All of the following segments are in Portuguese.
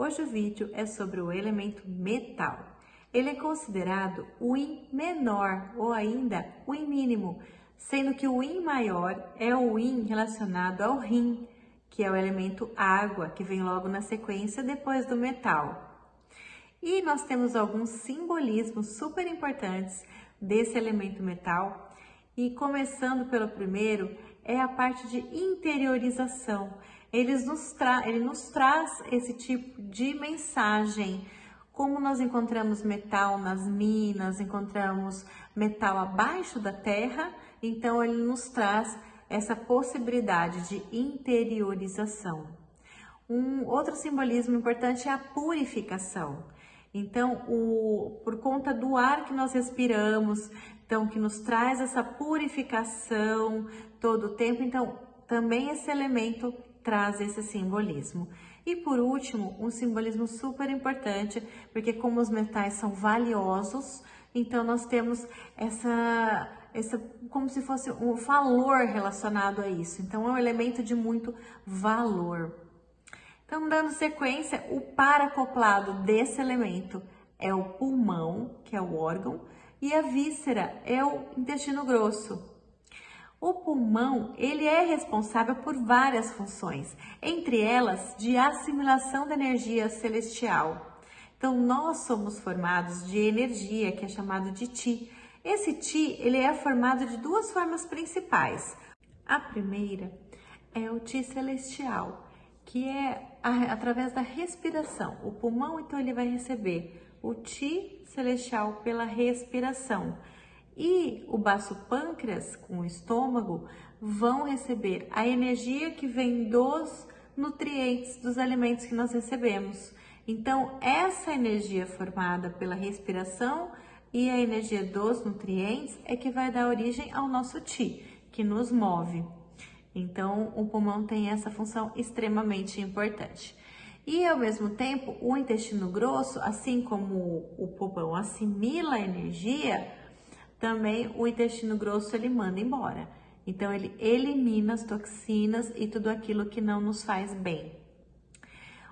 Hoje o vídeo é sobre o elemento metal. Ele é considerado o Yin menor ou ainda o Yin mínimo, sendo que o Yin maior é o Yin relacionado ao Rin, que é o elemento água, que vem logo na sequência depois do metal. E nós temos alguns simbolismos super importantes desse elemento metal. E começando pelo primeiro, é a parte de interiorização. Ele nos traz esse tipo de mensagem. Como nós encontramos metal nas minas, encontramos metal abaixo da terra, então ele nos traz essa possibilidade de interiorização. Um outro simbolismo importante é a purificação. Então, por conta do ar que nós respiramos, então que nos traz essa purificação todo o tempo, então também esse elemento traz esse simbolismo. E por último, um simbolismo super importante, porque como os metais são valiosos, então nós temos essa como se fosse um valor relacionado a isso. Então é um elemento de muito valor. Então, dando sequência, o par acoplado desse elemento é o pulmão, que é o órgão, e a víscera é o intestino grosso. O pulmão, ele é responsável por várias funções, entre elas de assimilação da energia celestial. Então, nós somos formados de energia, que é chamado de Qi. Esse Qi, ele é formado de duas formas principais. A primeira é o Qi celestial, que é através da respiração. O pulmão, então, ele vai receber o Qi celestial pela respiração. E o baço pâncreas, com o estômago, vão receber a energia que vem dos nutrientes, dos alimentos que nós recebemos. Então, essa energia formada pela respiração e a energia dos nutrientes é que vai dar origem ao nosso Qi, que nos move. Então, o pulmão tem essa função extremamente importante. E, ao mesmo tempo, o intestino grosso, assim como o pulmão assimila a energia, também o intestino grosso ele manda embora. Então, ele elimina as toxinas e tudo aquilo que não nos faz bem.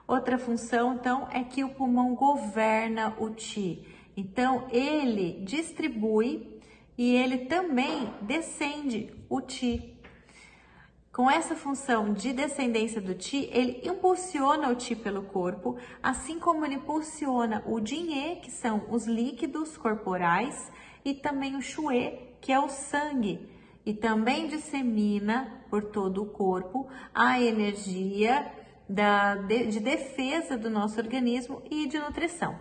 Outra função, então, é que o pulmão governa o Qi. Então, ele distribui e ele também descende o Qi. Com essa função de descendência do Qi, ele impulsiona o Qi pelo corpo, assim como ele impulsiona o Jin-E, que são os líquidos corporais, e também o Shui, que é o sangue, e também dissemina por todo o corpo a energia de defesa do nosso organismo e de nutrição.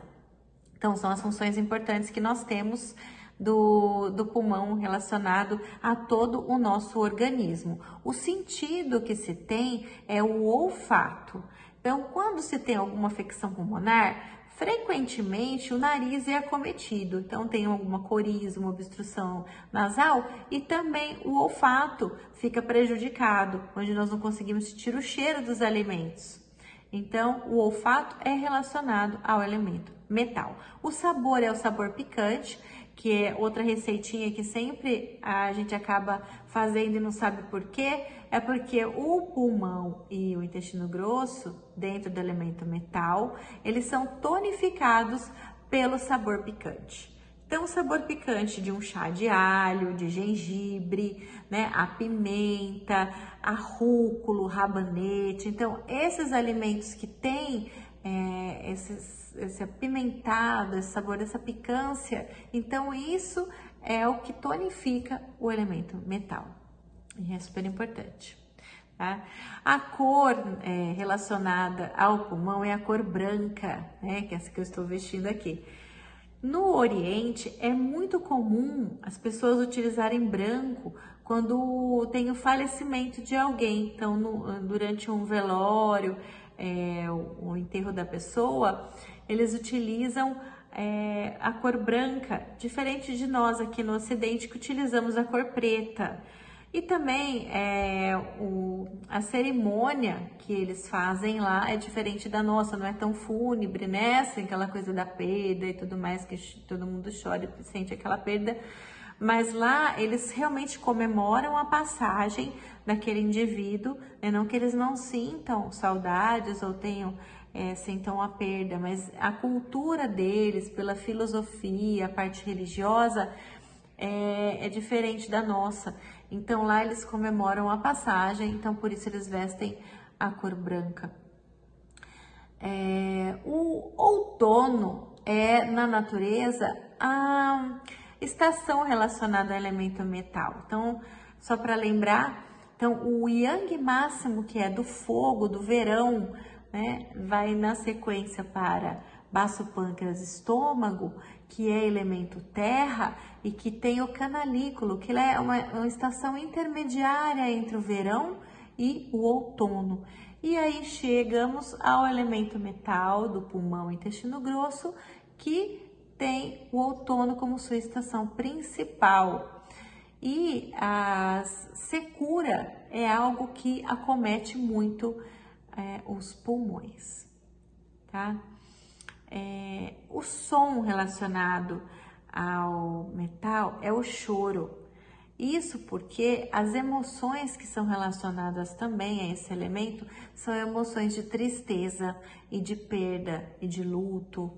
Então, são as funções importantes que nós temos do pulmão relacionado a todo o nosso organismo. O sentido que se tem é o olfato. Então, quando se tem alguma afecção pulmonar, frequentemente o nariz é acometido. Então, tem alguma coriza, uma obstrução nasal e também o olfato fica prejudicado, onde nós não conseguimos sentir o cheiro dos alimentos. Então, o olfato é relacionado ao elemento metal. O sabor é o sabor picante, que é outra receitinha que sempre a gente acaba fazendo e não sabe por quê. É porque o pulmão e o intestino grosso, dentro do elemento metal, eles são tonificados pelo sabor picante. Então, o sabor picante de um chá de alho, de gengibre, né, a pimenta, a rúcula, o rabanete. Então, esses alimentos que têm esse apimentado, esse sabor, essa picância, então isso é o que tonifica o elemento metal. E é super importante. Tá? A cor relacionada ao pulmão é a cor branca, né, que é essa que eu estou vestindo aqui. No Oriente, é muito comum as pessoas utilizarem branco quando tem o falecimento de alguém. Então, durante um velório, o enterro da pessoa, eles utilizam a cor branca, diferente de nós aqui no Ocidente, que utilizamos a cor preta. E também a cerimônia que eles fazem lá é diferente da nossa, não é tão fúnebre, né? Assim, aquela coisa da perda e tudo mais, que todo mundo chora e sente aquela perda. Mas lá eles realmente comemoram a passagem daquele indivíduo, né? Não que eles não sintam saudades ou tenham sentam a perda, mas a cultura deles, pela filosofia, a parte religiosa, é diferente da nossa. Então lá eles comemoram a passagem, então por isso eles vestem a cor branca. O outono é, na natureza, a estação relacionada ao elemento metal. Então, só para lembrar, então, o yang máximo, que é do fogo, do verão, né, vai na sequência para baço pâncreas estômago, que é elemento terra, e que tem o canalículo, que é uma estação intermediária entre o verão e o outono. E aí chegamos ao elemento metal do pulmão e intestino grosso, que tem o outono como sua estação principal. E a secura é algo que acomete muito os pulmões, tá? O som relacionado ao metal é o choro. Isso porque as emoções que são relacionadas também a esse elemento são emoções de tristeza e de perda e de luto.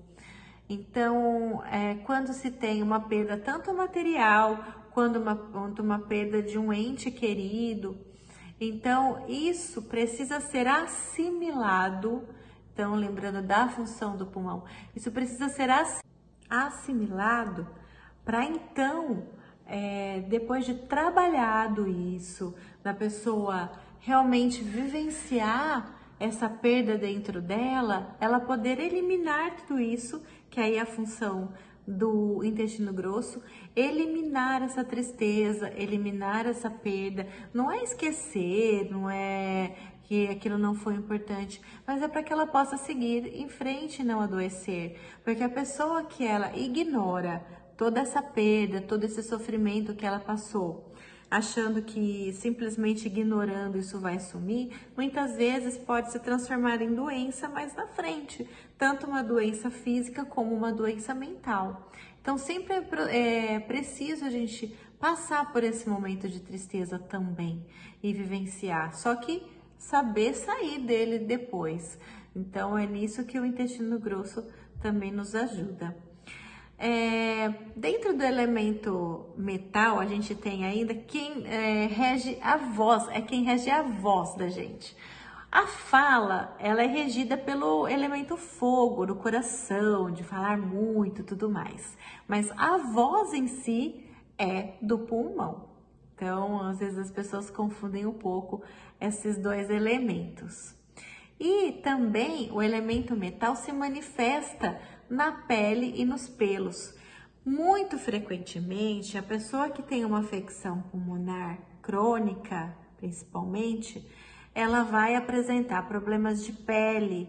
Então, quando se tem uma perda tanto material quanto uma perda de um ente querido, então isso precisa ser assimilado. Então, lembrando da função do pulmão, isso precisa ser assimilado para então, depois de trabalhado isso, da pessoa realmente vivenciar essa perda dentro dela, ela poder eliminar tudo isso, que aí é a função do intestino grosso, eliminar essa tristeza, eliminar essa perda. Não é esquecer, não é que aquilo não foi importante, mas é para que ela possa seguir em frente e não adoecer. Porque a pessoa que ela ignora toda essa perda, todo esse sofrimento que ela passou, achando que simplesmente ignorando isso vai sumir, muitas vezes pode se transformar em doença mais na frente, tanto uma doença física como uma doença mental. Então sempre é preciso a gente passar por esse momento de tristeza também e vivenciar, só que saber sair dele depois. Então é nisso que o intestino grosso também nos ajuda. Dentro do elemento metal, a gente tem ainda quem rege a voz, é quem rege a voz da gente. A fala, ela é regida pelo elemento fogo, do coração, de falar muito, tudo mais. Mas a voz em si é do pulmão. Então, às vezes as pessoas confundem um pouco esses dois elementos. E também o elemento metal se manifesta na pele e nos pelos. Muito frequentemente, a pessoa que tem uma afecção pulmonar crônica, principalmente, ela vai apresentar problemas de pele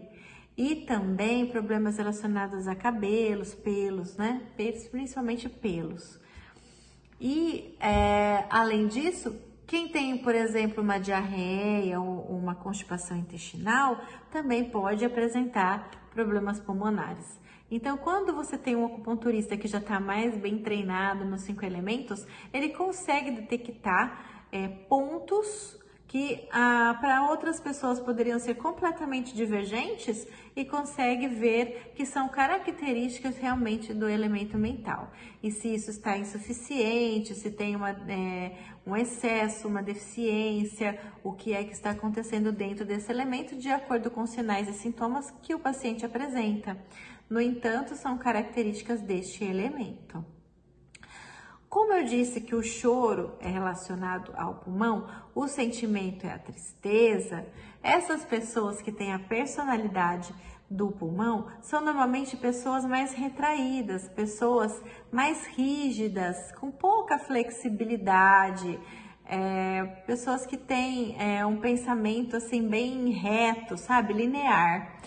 e também problemas relacionados a cabelos, pelos, né? Pelos, principalmente pelos. E, além disso, quem tem, por exemplo, uma diarreia ou uma constipação intestinal, também pode apresentar problemas pulmonares. Então, quando você tem um acupunturista que já está mais bem treinado nos 5 elementos, ele consegue detectar pontos que para outras pessoas poderiam ser completamente divergentes e consegue ver que são características realmente do elemento mental. E se isso está insuficiente, se tem um excesso, uma deficiência, o que é que está acontecendo dentro desse elemento, de acordo com os sinais e sintomas que o paciente apresenta. No entanto, são características deste elemento. Como eu disse que o choro é relacionado ao pulmão, o sentimento é a tristeza, essas pessoas que têm a personalidade do pulmão são normalmente pessoas mais retraídas, pessoas mais rígidas, com pouca flexibilidade, pessoas que têm um pensamento assim bem reto, sabe, linear.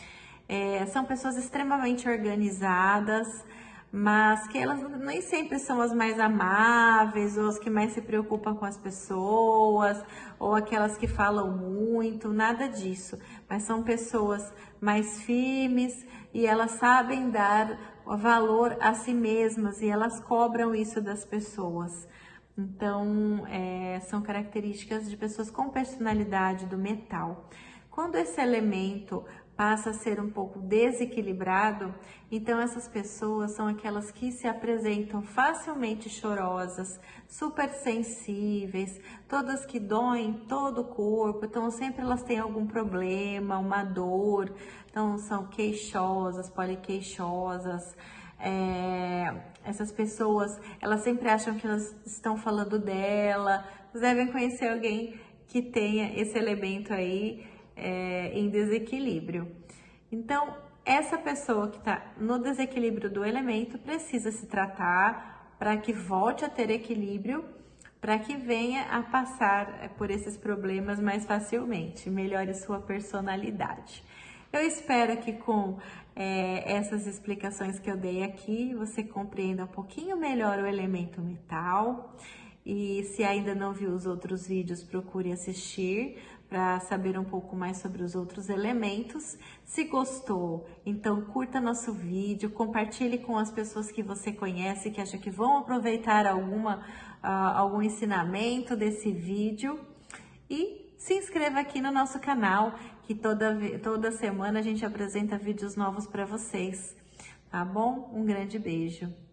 São pessoas extremamente organizadas, mas que elas nem sempre são as mais amáveis, ou as que mais se preocupam com as pessoas, ou aquelas que falam muito, nada disso. Mas são pessoas mais firmes e elas sabem dar valor a si mesmas e elas cobram isso das pessoas. Então, são características de pessoas com personalidade do metal. Quando esse elemento passa a ser um pouco desequilibrado, então essas pessoas são aquelas que se apresentam facilmente chorosas, super sensíveis, todas que doem todo o corpo, então sempre elas têm algum problema, uma dor, então são queixosas, poliqueixosas. Essas pessoas, elas sempre acham que elas estão falando dela. Vocês devem conhecer alguém que tenha esse elemento aí em desequilíbrio. Então, essa pessoa que está no desequilíbrio do elemento precisa se tratar para que volte a ter equilíbrio, para que venha a passar por esses problemas mais facilmente, melhore sua personalidade. Eu espero que com essas explicações que eu dei aqui, você compreenda um pouquinho melhor o elemento metal. E se ainda não viu os outros vídeos, procure assistir para saber um pouco mais sobre os outros elementos. Se gostou, então curta nosso vídeo, compartilhe com as pessoas que você conhece, que acha que vão aproveitar algum ensinamento desse vídeo. E se inscreva aqui no nosso canal, que toda semana a gente apresenta vídeos novos para vocês, tá bom? Um grande beijo!